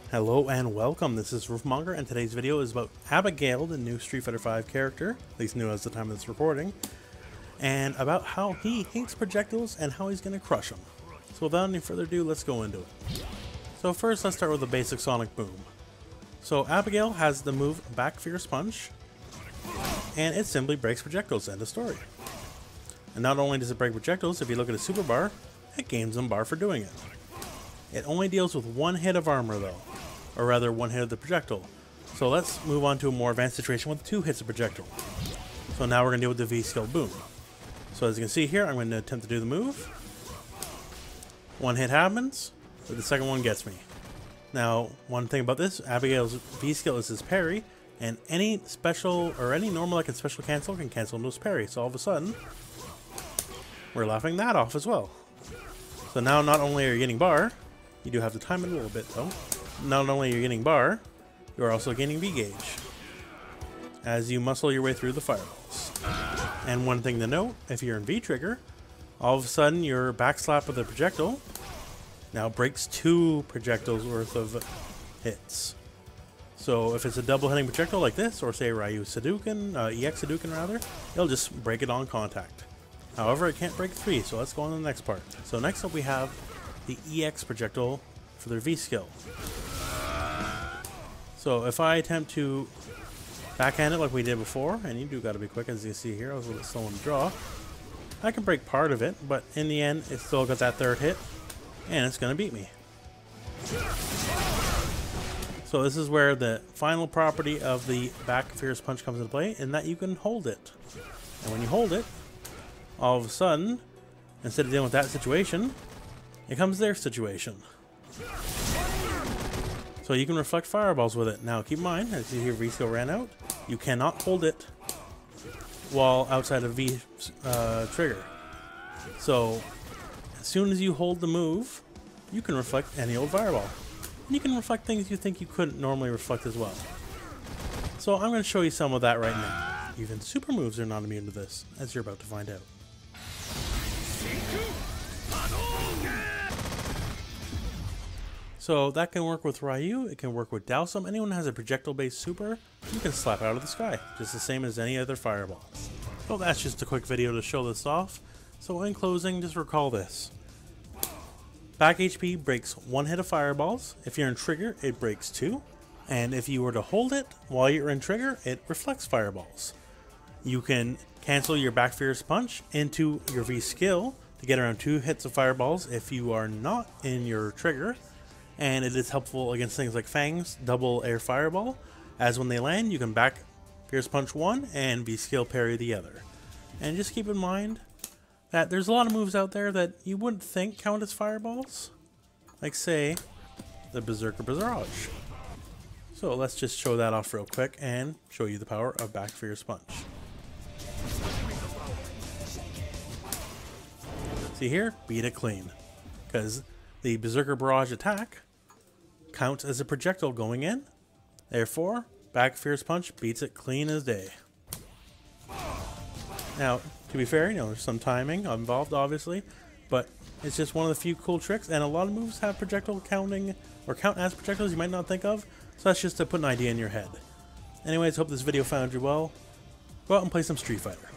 Hello and welcome, this is Rooflemonger, and today's video is about Abigail, the new Street Fighter V character, at least new as the time of this recording, and about how he hates projectiles and how he's going to crush them. So without any further ado, let's go into it. So first, let's start with the basic sonic boom. So Abigail has the move Back Fierce Punch, and it simply breaks projectiles, end of story. And not only does it break projectiles, if you look at a super bar, it gains them bar for doing it. It only deals with one hit of armor though, or rather one hit of the projectile. So let's move on to a more advanced situation with 2 hits of projectile. So now we're going to deal with the V-skill boom. So as you can see here, I'm going to attempt to do the move. One hit happens, but the second one gets me. Now, one thing about this, Abigail's V-skill is his parry, and any special, or any normal like a special cancel can cancel into his parry. So all of a sudden, we're laughing that off as well. So now not only are you getting bar, you do have to time it a little bit though. Not only are you getting bar, you're also gaining V-gauge as you muscle your way through the fireballs. And one thing to note, if you're in V-trigger, all of a sudden your backslap of the projectile now breaks 2 projectiles worth of hits. So if it's a double hitting projectile like this, or say Ryu Hadouken, EX Hadouken rather, it'll just break it on contact. However, it can't break 3, so let's go on to the next part. So next up we have the EX projectile for their V-skill. So if I attempt to backhand it like we did before, and you do gotta be quick as you see here, I was a little bit slow on the draw, I can break part of it, but in the end it still got that 3rd hit, and it's gonna beat me. So this is where the final property of the Back Fierce Punch comes into play, in that you can hold it. And when you hold it, all of a sudden, instead of dealing with that situation, it comes their situation. So you can reflect fireballs with it. Now keep in mind, as you hear V-skill ran out, you cannot hold it while outside of V trigger. So as soon as you hold the move, you can reflect any old fireball. And you can reflect things you think you couldn't normally reflect as well. So I'm going to show you some of that right now. Even super moves are not immune to this, as you're about to find out. So that can work with Ryu, it can work with Dowsum. Anyone who has a projectile-based super, you can slap out of the sky, just the same as any other fireball. Well, that's just a quick video to show this off. So in closing, just recall this. Back HP breaks 1 hit of fireballs. If you're in trigger, it breaks 2. And if you were to hold it while you're in trigger, it reflects fireballs. You can cancel your Back Fierce Punch into your V skill to get around 2 hits of fireballs if you are not in your trigger. And it is helpful against things like Fang's double air fireball, as when they land you can Back Fierce Punch one and V-skill parry the other. And just keep in mind that there's a lot of moves out there that you wouldn't think count as fireballs, like say the Berserker Barrage. So let's just show that off real quick and show you the power of Back Fierce Punch. See here, beat it clean, because the Berserker Barrage attack counts as a projectile going in. Therefore, Back Fierce Punch beats it clean as day. Now, to be fair, you know, there's some timing involved, obviously, but it's just one of the few cool tricks, and a lot of moves have projectile counting, or count as projectiles you might not think of, so that's just to put an idea in your head. Anyways, hope this video found you well. Go out and play some Street Fighter.